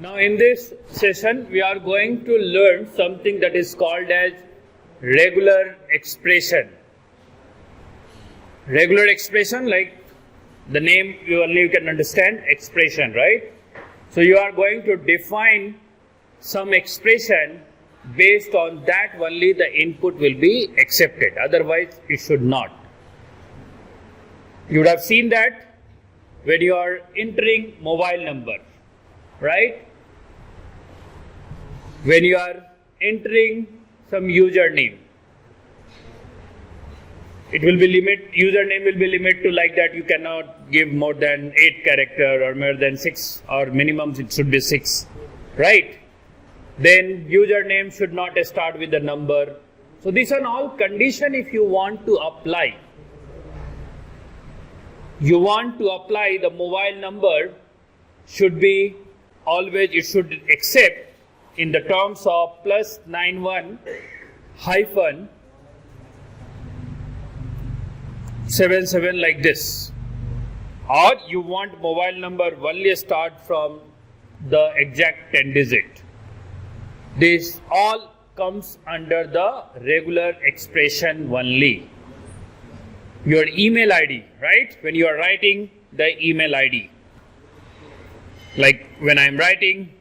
Now in this session we are going to learn something that is called as regular expression. Regular expression, like the name you can understand, expression, right? So you are going to define some expression, based on that only the input will be accepted, otherwise it should not. You would have seen that when you are entering mobile number, right? When you are entering some username, it will be username will be limited to like that. You cannot give more than 8 character or more than 6, or minimum it should be 6, right? Then username should not start with the number. So these are all condition if you want to apply. You want to apply the mobile number should be always, it should accept in the terms of +91 hyphen 77 like this. Or you want mobile number only start from the exact 10 digit. This all comes under the regular expression only. Your email ID, right? When you are writing the email ID, like when I am writing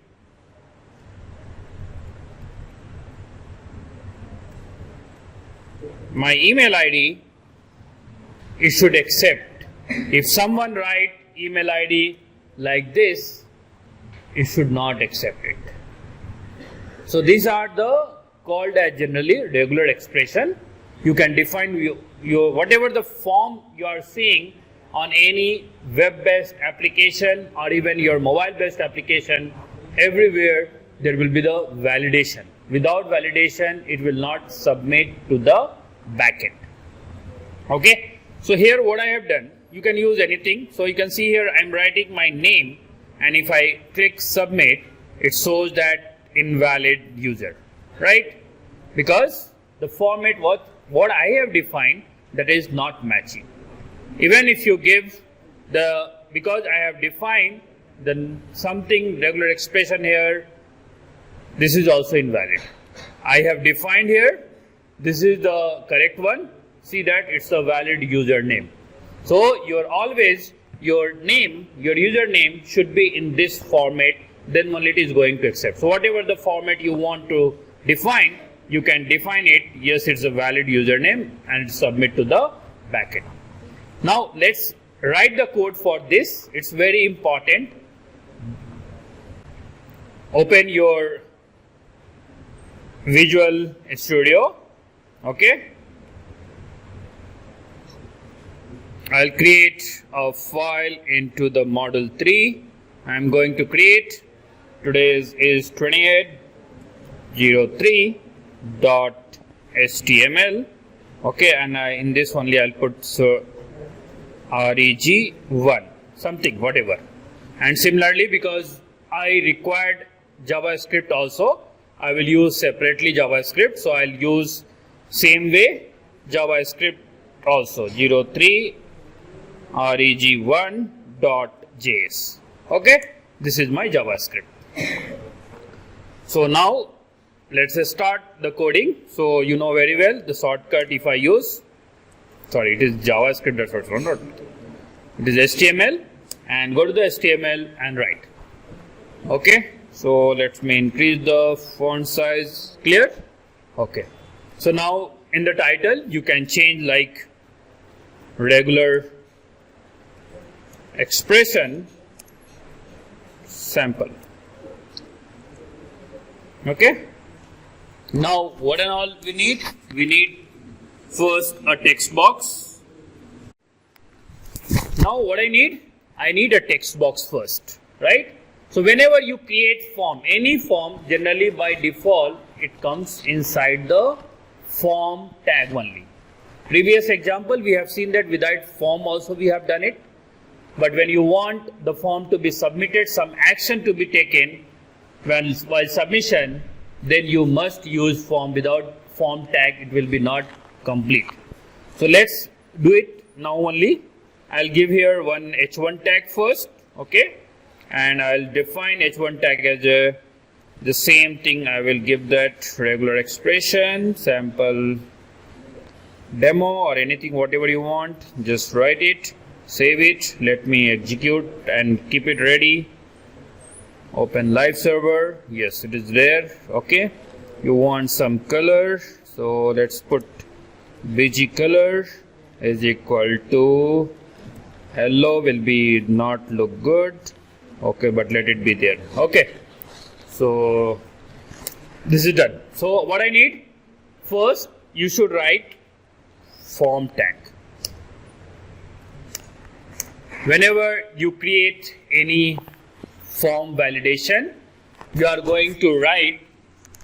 my email ID, it should accept. If someone write email ID like this, it should not accept it. So these are the called as generally regular expression. You can define your whatever the form you are seeing on any web-based application or even your mobile-based application, everywhere there will be the validation. Without validation, it will not submit to the backend. Okay. So here what I have done, you can use anything. So you can see here I am writing my name, and if I click submit, it shows that invalid user, right? Because the format what I have defined, that is not matching. Even if you give because I have defined the something regular expression here, this is also invalid. I have defined here, this is the correct one. See that it's a valid username. So your name, your username should be in this format, then only it is going to accept. So whatever the format you want to define, you can define it. Yes, it's a valid username, and submit to the backend. Now let's write the code for this. It's very important. Open your Visual Studio. Okay. I'll create a file into the model 3. I'm going to create, today is 2803.html. Okay, and in this only I'll put reg1 something, whatever. And similarly, because I required JavaScript also, I will use separately JavaScript. So I'll use same way JavaScript also 03 reg1.js. Okay, this is my JavaScript. So now let's start the coding. So you know very well the shortcut if I use, sorry, it is JavaScript, that's what not. It is HTML, and go to the HTML and write. Okay, so let me increase the font size. Clear? Okay. So now in the title you can change like regular expression sample. Okay. Now what and all we need? We need first a text box. Now what I need? I need a text box first, right? So whenever you create form, any form, generally by default it comes inside the form tag only. Previous example we have seen that without form also we have done it. But when you want the form to be submitted, some action to be taken while submission, then you must use form. Without form tag it will be not complete. So let's do it now only. I'll give here one h1 tag first, okay, and I'll define h1 tag as the same thing. I will give that regular expression, sample demo or anything, whatever you want. Just write it, save it, let me execute and keep it ready. Open live server. Yes, it is there. Okay, you want some color, so let's put bg color is equal to hello. Will be not look good. Okay, but let it be there. Okay, so this is done. So what I need first, you should write form tag. Whenever you create any form validation, you are going to write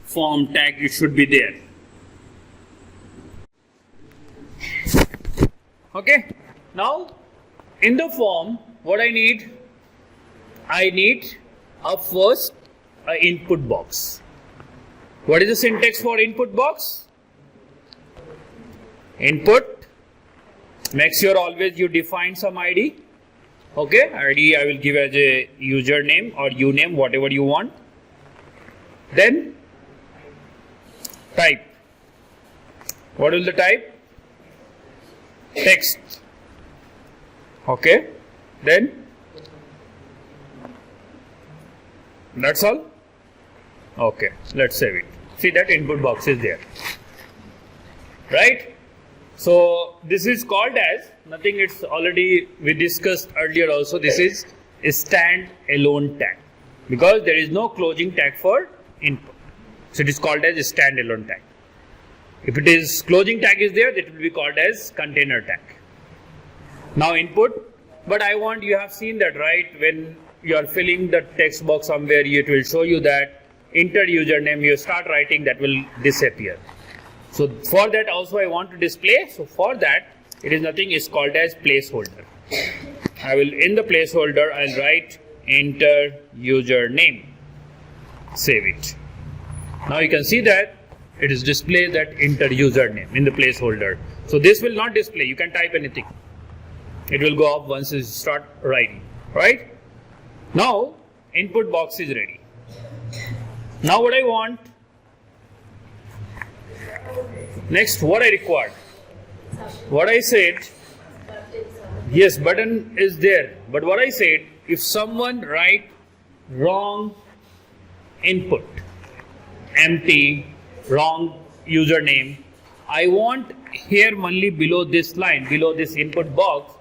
form tag. It should be there. Okay, now in the form, what I need a first input box. What is the syntax for input box? Input, make sure always you define some ID. Okay, ID I will give as a username or uname, whatever you want. Then type. What will the type? Text. Okay, then that's all. Okay, let's save it. See that input box is there, right? So this is called as nothing. It's already we discussed earlier also. This is a stand-alone tag because there is no closing tag for input. So it is called as a stand-alone tag. If it is closing tag is there, that will be called as container tag. Now input, but I want, you have seen that, right? When you are filling the text box somewhere, it will show you that enter username. You start writing, that will disappear. So for that also I want to display. So for that, it is nothing, is called as placeholder. I will, in the placeholder, I'll write enter username. Save it. Now you can see that it is displayed that enter username in the placeholder. So this will not display. You can type anything. It will go up once you start writing, right? Now input box is ready. Now what I want, next what I required, what I said, yes, button is there, but what I said, if someone write wrong input, empty, wrong username, I want here only below this line, below this input box,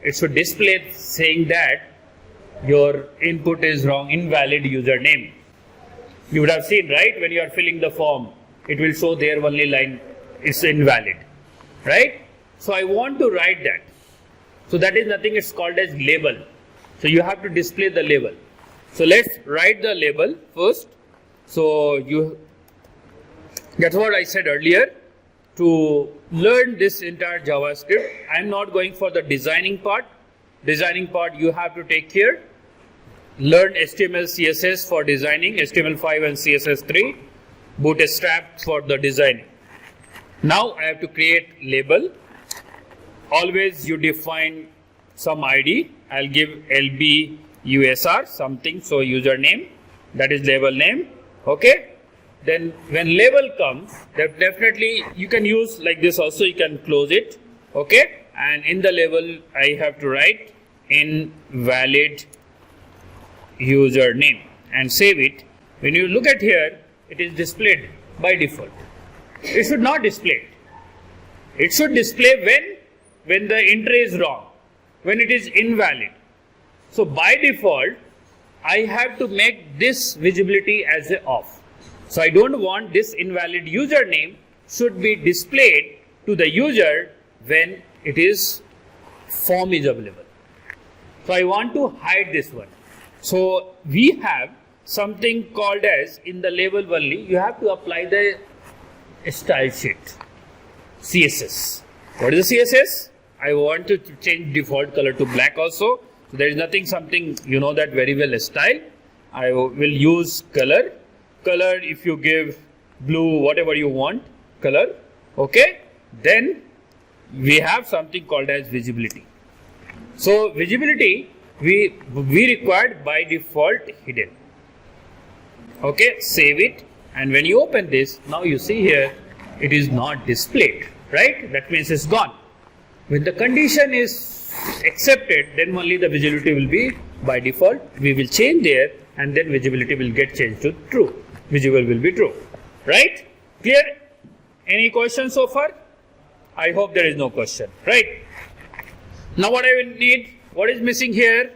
it should display saying that your input is wrong, invalid username. You would have seen, right, when you are filling the form, it will show there only line is invalid, right? So I want to write that. So that is nothing, it's called as label. So you have to display the label. So let's write the label first. So that's what I said earlier. To learn this entire JavaScript, I am not going for the designing part. Designing part you have to take care. Learn HTML, CSS for designing, HTML5 and CSS3, Bootstrap for the designing. Now I have to create label. Always you define some ID. I'll give LBUSR something, so username, that is label name. Okay. Then when label comes, that definitely you can use like this also, you can close it. Okay. And in the label I have to write invalid username and save it. When you look at here, it is displayed by default. It should not display it. It should display when the entry is wrong, when it is invalid. So by default, I have to make this visibility as a off. So I don't want this invalid username should be displayed to the user when it is form is available. So I want to hide this one. So we have something called as, in the label only, you have to apply the style sheet, CSS. What is the CSS? I want to change default color to black also. So there is nothing, something, you know that very well, style. I will use color. Color, if you give blue, whatever you want, color. Okay. Then we have something called as visibility. So visibility, we required by default hidden. Okay, save it, and when you open this, now you see here it is not displayed, right? That means it's gone. When the condition is accepted, then only the visibility will be by default. We will change there, and then visibility will get changed to true. Visible will be true, right? Clear? Any questions so far? I hope there is no question, right? Now what I will need, what is missing here?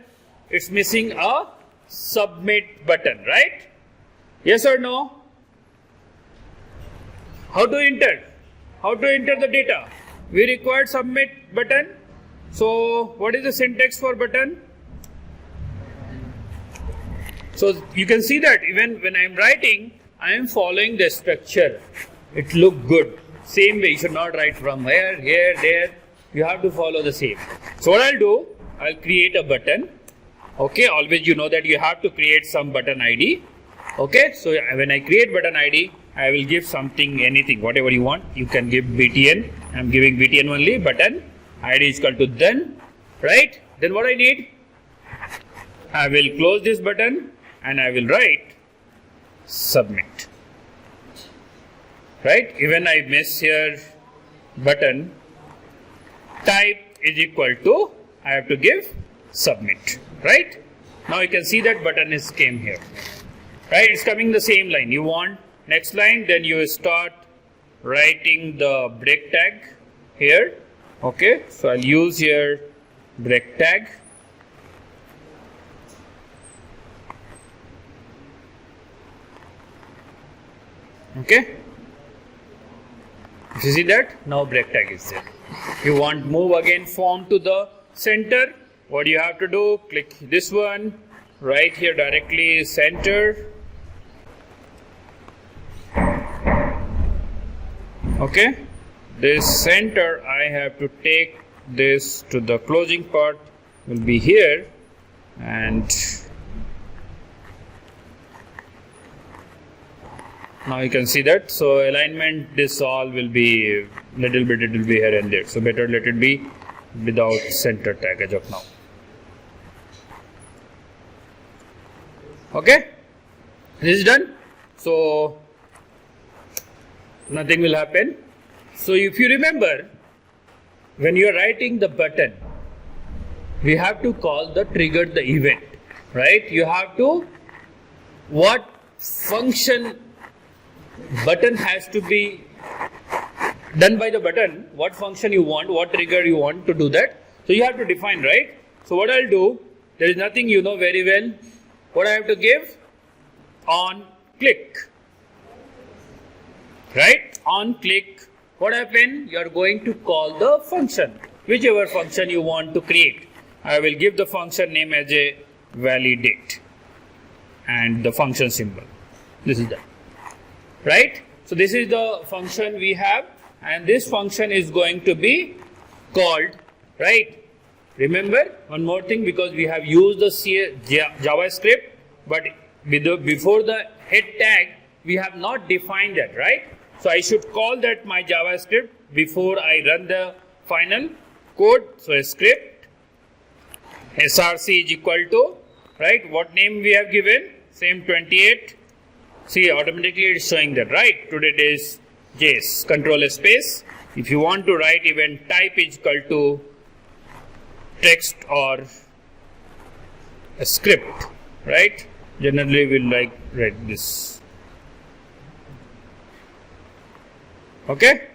It's missing a submit button, right? Yes or no? How to enter? How to enter the data? We required submit button. So what is the syntax for button? So you can see that even when I am writing, I am following the structure. It looks good. Same way, you should not write from here, here, there. You have to follow the same. So what I'll do, I'll create a button. Okay, always you know that you have to create some button ID. Okay, so when I create button ID, I will give something, anything, whatever you want. You can give BTN. I'm giving BTN only. Button ID is equal to done, right? Then what I need, I will close this button and I will write submit. Right? Even I miss here button type is equal to, I have to give submit. Right? Now you can see that button is came here. Right? It's coming the same line. You want next line, then you start writing the break tag here. Okay, so I'll use here break tag. Okay, you see that? Now break tag is there. You want move again form to the center. What you have to do? Click this one, right here directly center. Okay, this center I have to take this to the closing part will be here, and now you can see that. So alignment, this all will be little bit, it will be here and there. So better let it be without center tag as of now. Okay, this is done. So nothing will happen. So if you remember, when you are writing the button, we have to call the trigger the event, right? You have to, what function button has to be done by the button, what function you want, what trigger you want to do that. So you have to define, right? So what I'll do, there is nothing you know very well. What I have to give? On click. Right? On click, what happens? You are going to call the function, whichever function you want to create. I will give the function name as a validate and the function symbol. This is that. Right? So this is the function we have, and this function is going to be called, right? Remember one more thing, because we have used the JavaScript, but before the head tag, we have not defined that, right? So I should call that my JavaScript before I run the final code. So script src is equal to, right? What name we have given? Same 28. See, automatically it's showing that, right? Today it is JS. Control space. If you want to write even type is equal to text or a script, right? Generally we'll like write this. Okay?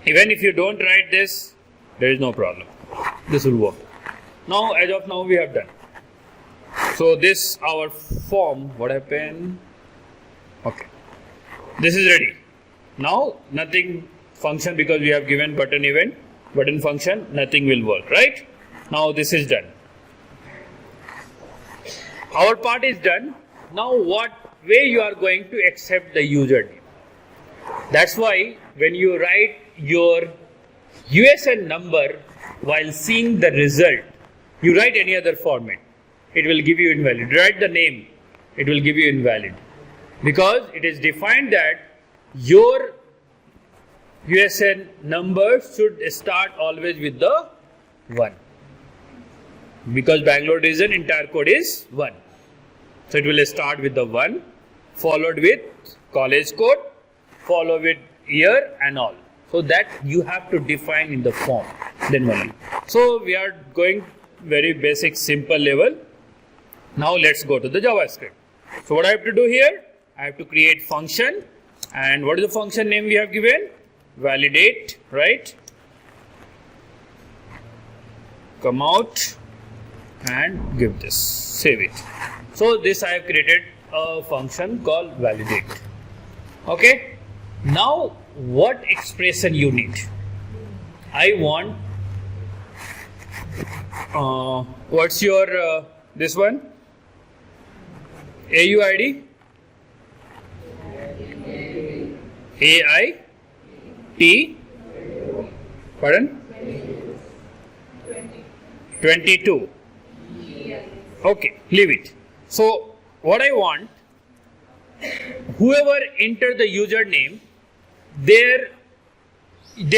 Even if you don't write this, there is no problem. This will work. Now, as of now, we have done. So this our form, what happened? Okay. This is ready. Now, nothing function, because we have given button event, button function, nothing will work, right? Now this is done. Our part is done. Now what way you are going to accept the username? That's why when you write your USN number while seeing the result, you write any other format, it will give you invalid. Write the name, it will give you invalid. Because it is defined that your USN number should start always with the 1. because Bangalore region entire code is 1. So it will start with the 1, followed with college code, followed with year and all. So that you have to define in the form, then only. So we are going very basic, simple level. Now let's go to the JavaScript. So what I have to do here? I have to create function, and what is the function name we have given? Validate, right? Come out and give this, save it. So this I have created a function called validate. Okay. Now what expression you need? I want what's your this one? AUID? AIT? Pardon? 22. Okay, leave it. So what I want, whoever enter the username, they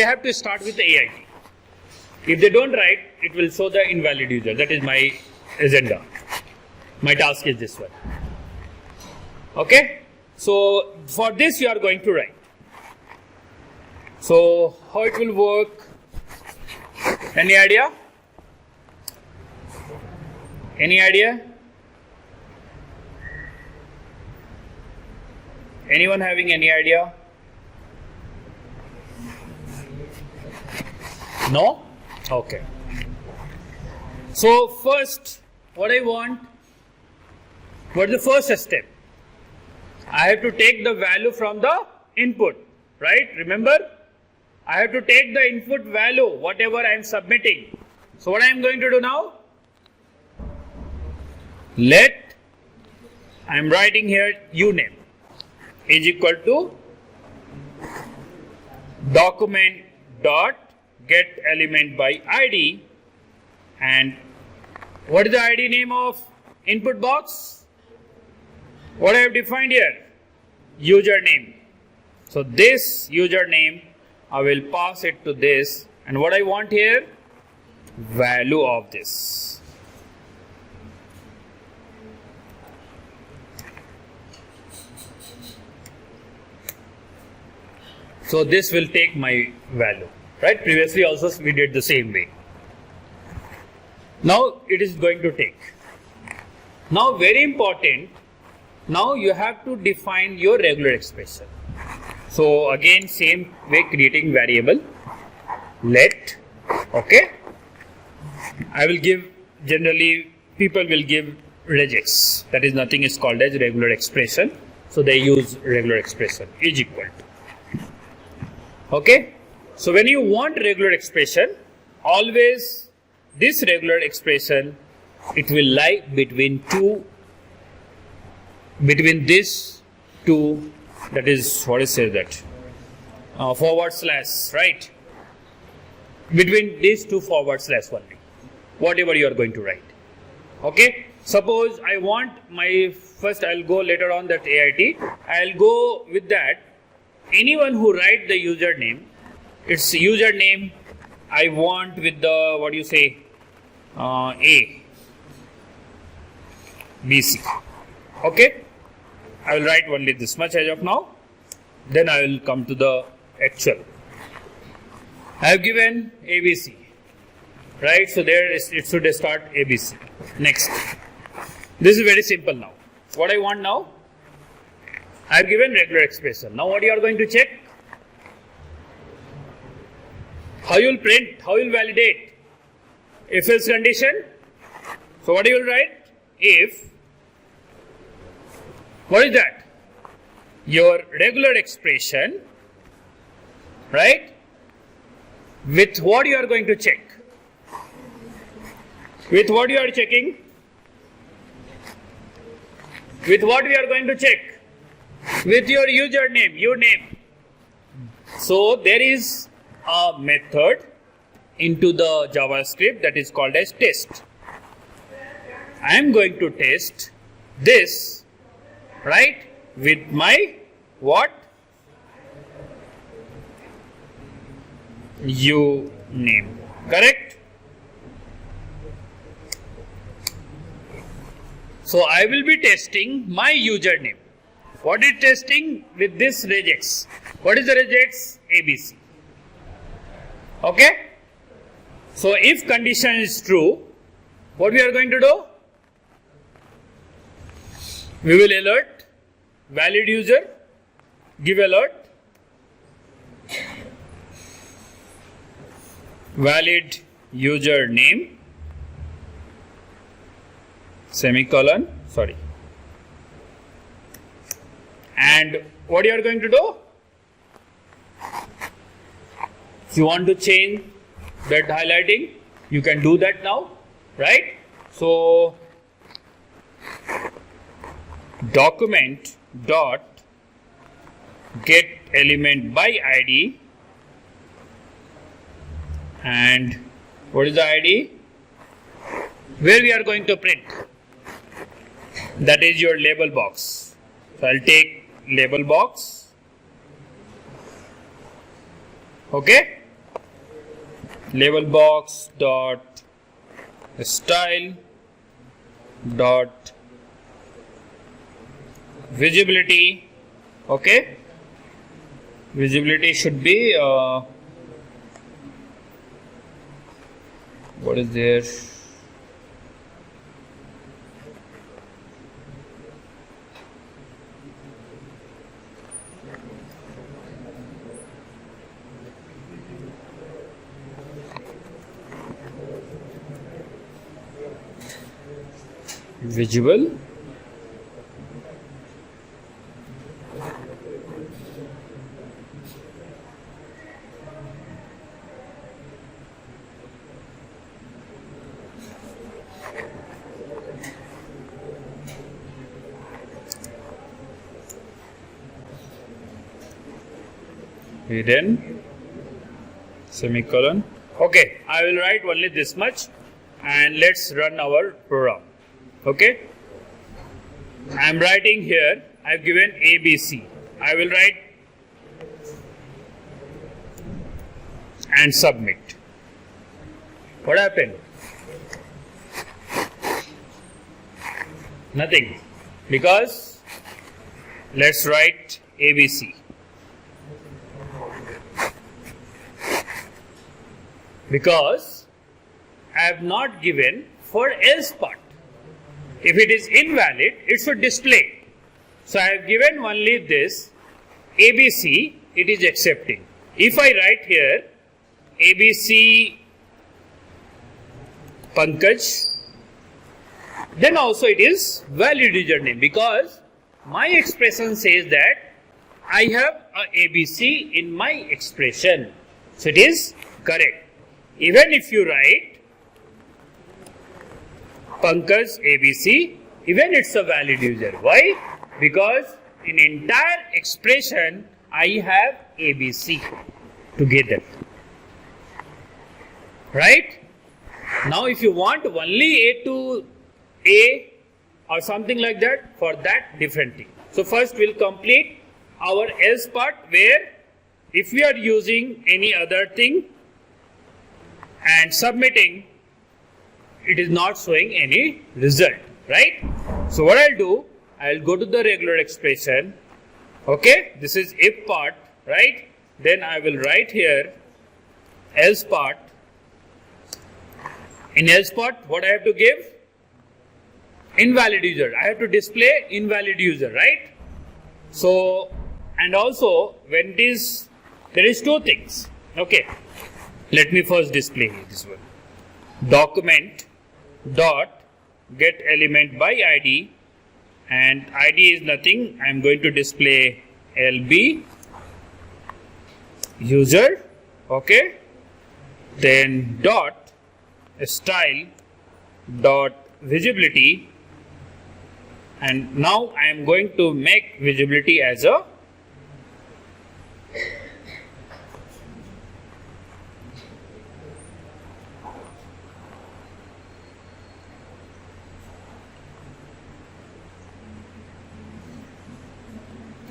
have to start with the AIT. If they don't write, it will show the invalid user. That is my agenda. My task is this one. Okay. So for this you are going to write. So how it will work? Any idea? Any idea? Anyone having any idea? No? Okay. So first, what I want, what is the first step? I have to take the value from the input, right? Remember, I have to take the input value, whatever I am submitting. So what I am going to do now? Let, I am writing here uname is equal to document dot get element by ID, and what is the ID name of input box? What I have defined here? Username. So this username I will pass it to this, and what I want here? Value of this. So this will take my value, right? Previously also we did the same way. Now it is going to take. Now very important, now you have to define your regular expression. So again same way, creating variable, let, okay. I will give, generally people will give regex, that is nothing is called as regular expression. So they use regular expression is equal to. Okay, so when you want regular expression, always this regular expression, it will lie between this two, that is, what is say that, forward slash, right? Between these two forward slash only, whatever you are going to write. Okay, suppose I want my, first I'll go later on that AIT, I'll go with that. Anyone who write the username, its username I want with the, what do you say, A, B, C. Okay, I will write only this much as of now. Then I will come to the actual. I have given ABC, right? So there it should start ABC. Next, this is very simple now. What I want now? I have given regular expression. Now what you are going to check? How you will print, how you will validate? If else condition. So what you will write? If, what is that? Your regular expression, right? With what you are going to check? With what you are checking? With what we are going to check? With your username, your name. So there is a method into the JavaScript that is called as test. I am going to test this, right, with my what? You name, correct? So I will be testing my username. What is testing with this regex? What is the regex? ABC. Okay? So if condition is true, what we are going to do? We will alert valid user, give alert, valid user name, semicolon, sorry. And what you are going to do? If you want to change that highlighting, you can do that now, right? So document dot get element by ID, and what is the ID? Where we are going to print? That is your label box. So I'll take label box. Okay? Label box dot style dot visibility. Okay? Visibility should be what is there? Visible. Hidden, semicolon. Okay, I will write only this much and let's run our program. Okay, I am writing here, I have given ABC. I will write and submit. What happened? Nothing, because let's write ABC. Because I have not given for else part. If it is invalid, it should display. So I have given only this ABC, it is accepting. If I write here ABC Pankaj, then also it is valid username, because my expression says that I have a ABC in my expression. So it is correct. Even if you write Pankaj ABC, even it's a valid user. Why? Because in entire expression I have ABC together. Right? Now if you want only A to A or something like that, for that different thing. So first we'll complete our else part, where if we are using any other thing and submitting, it is not showing any result, right? So what I'll do, I'll go to the regular expression. Okay, this is if part, right? Then I will write here else part. In else part, what I have to give? Invalid user. I have to display invalid user, right? So, and also when it is, there is two things. Okay, let me first display this one. Document dot get element by ID, and ID is nothing. I am going to display LB user. Okay, then dot style dot visibility, and now I am going to make visibility as a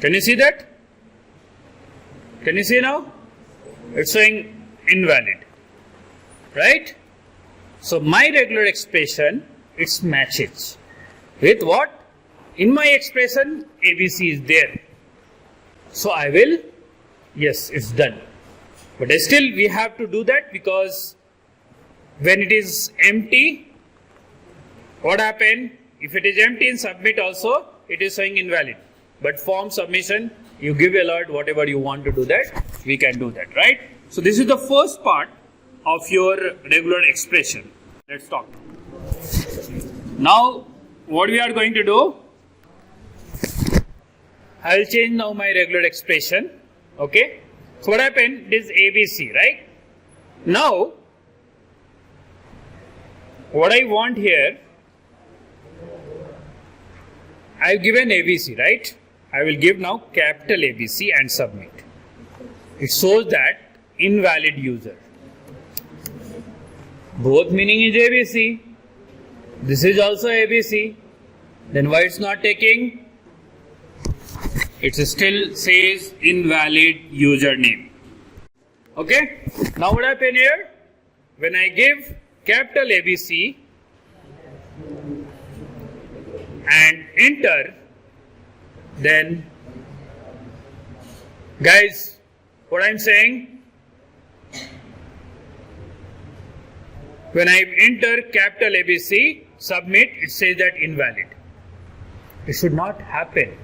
Can you see that? Can you see now? It's saying invalid, right? So my regular expression, it's matches. with what? In my expression, ABC is there. So I will, yes, it's done. But still we have to do that, because when it is empty, what happened? If it is empty in submit also, it is showing invalid. But form submission, you give alert, whatever you want to do that, we can do that, right? So this is the first part of your regular expression. Let's talk. Now, what we are going to do, I will change now my regular expression. Okay. So what happened? This is ABC, right? Now, what I want here, I have given ABC, right? I will give now capital ABC and submit. It shows that invalid user. Both meaning is ABC. This is also ABC. Then why it's not taking? It still says invalid username. Okay. Now what happened here? When I give capital ABC and enter, then guys, what I'm saying, when I enter capital ABC, submit, it says that invalid. It should not happen.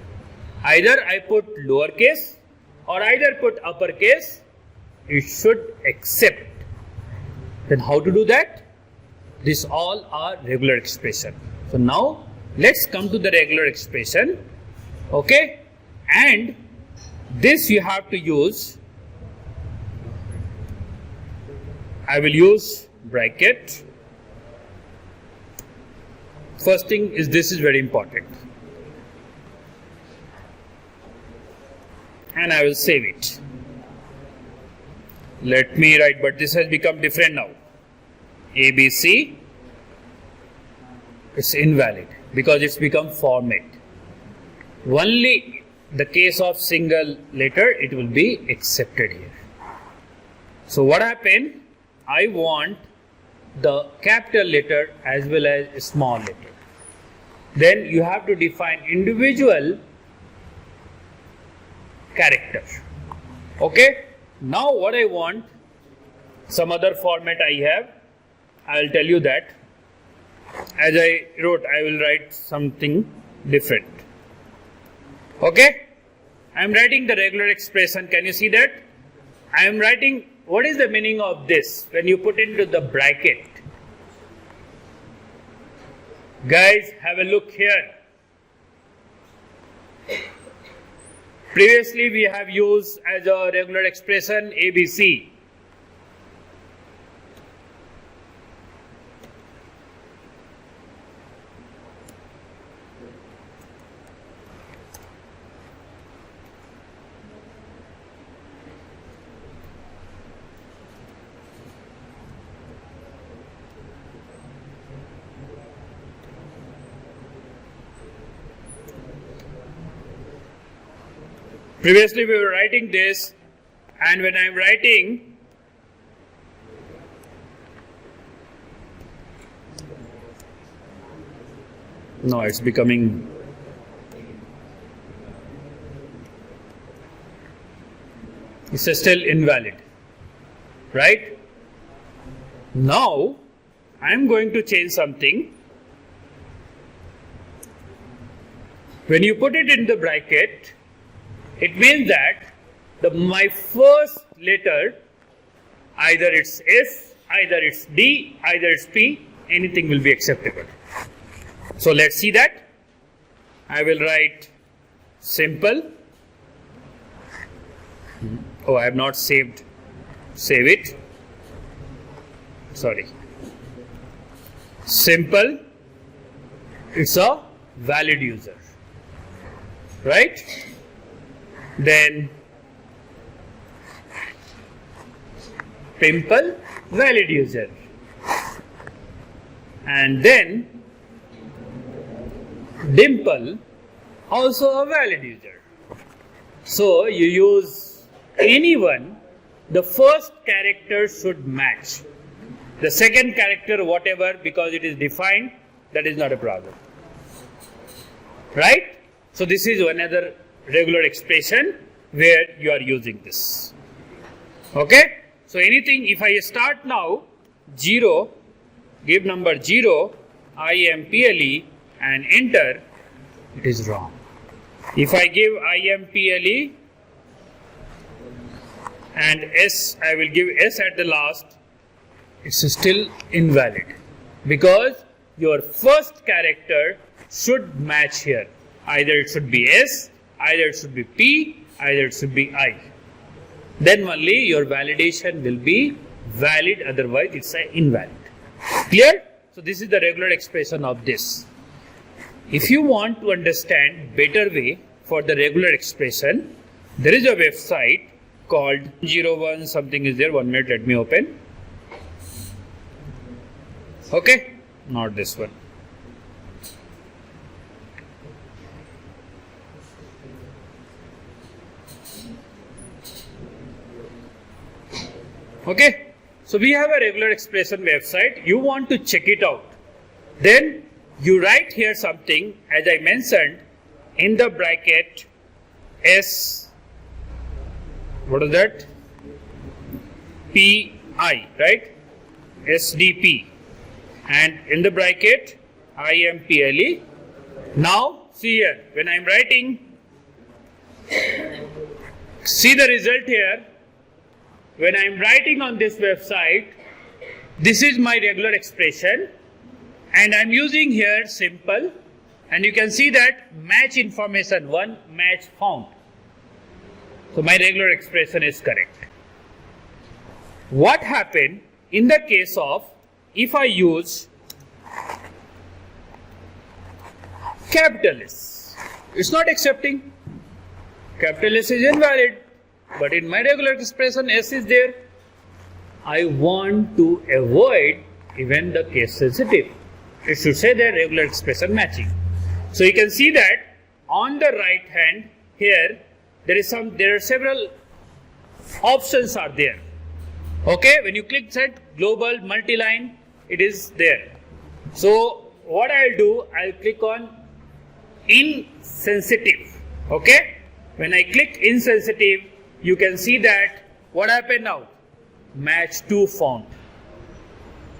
Either I put lowercase or either put uppercase, it should accept. Then how to do that? These all are regular expression. So now let's come to the regular expression. Okay, and this you have to use, I will use bracket. First thing is, this is very important, and I will save it. Let me write, but this has become different now. ABC, it's invalid because it's become format. Only the case of single letter, it will be accepted here. So what happened? I want the capital letter as well as a small letter. Then you have to define individual character. Okay. Now what I want, some other format I have, I will tell you that. As I wrote, I will write something different. Okay. I am writing the regular expression. Can you see that? I am writing, what is the meaning of this when you put into the bracket? Guys, have a look here. Previously we have used as a regular expression ABC. Previously we were writing this, and when I am writing, no, it's becoming, it's still invalid, right? Now I am going to change something. When you put it in the bracket, it means that my first letter, either it's S, either it's D, either it's P, anything will be acceptable. So let's see that. I will write simple. Oh, I have not saved. Save it. Sorry. Simple. It's a valid user. Right? Then pimple, valid user, and then dimple, also a valid user. So you use anyone, the first character should match. The second character, whatever, because it is defined, that is not a problem. right? So this is another regular expression where you are using this. Okay? So anything, if I start now 0, give number 0, IMPLE and enter, it is wrong. If I give IMPLE and S, I will give S at the last, it's still invalid because your first character should match here. Either it should be S, either it should be P, either it should be I. Then only your validation will be valid, otherwise it's invalid. Clear? So this is the regular expression of this. If you want to understand better way for the regular expression, there is a website called 01 something is there. 1 minute, let me open. Okay, not this one. Okay, so we have a regular expression website. You want to check it out. Then you write here something, as I mentioned, in the bracket S, what is that? PI, right? SDP. And in the bracket IMPLE. Now, see here, when I am writing, see the result here. When I am writing on this website, this is my regular expression and I am using here simple, and you can see that match information 1, match found. So my regular expression is correct. What happened in the case of if I use capital S? It's not accepting. Capital S is invalid. But in my regular expression, S is there. I want to avoid even the case sensitive. It should say the regular expression matching. So you can see that on the right hand here, there are several options are there. Okay, when you click set global multi-line, it is there. So what I'll do, I'll click on insensitive. Okay, when I click insensitive, you can see that what happened now? Match to found.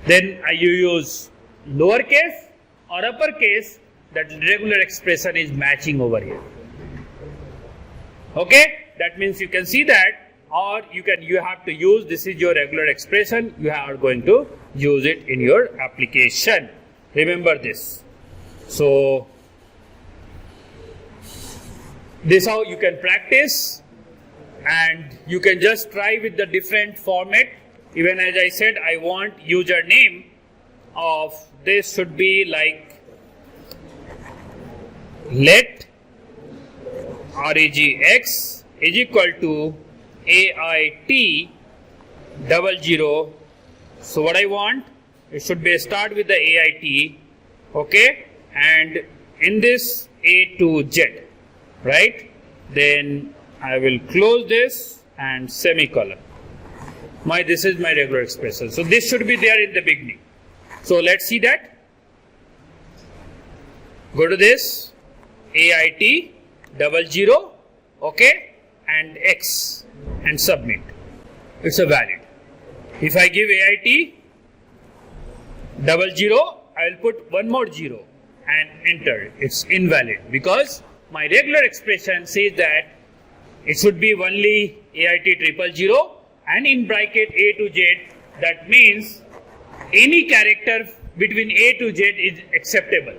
Then you use lowercase or uppercase, that regular expression is matching over here. Okay, that means you can see that, or you have to use, this is your regular expression, you are going to use it in your application. Remember this. So this is how you can practice. And you can just try with the different format. Even as I said, I want username of this should be like let regx is equal to AIT 00. So what I want, it should be start with the AIT, okay, and in this A to Z, right? Then I will close this and semicolon. This is my regular expression. So this should be there in the beginning. So let's see that. Go to this AIT 00, okay, and X and submit. It's a valid. If I give AIT 00, I will put one more 0 and enter. It's invalid because my regular expression says that it should be only AIT 000 and in bracket A to Z. That means any character between A to Z is acceptable.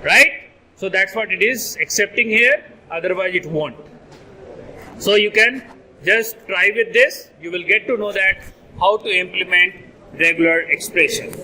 Right? So that's what it is accepting here, otherwise it won't. So you can just try with this, you will get to know that how to implement regular expression.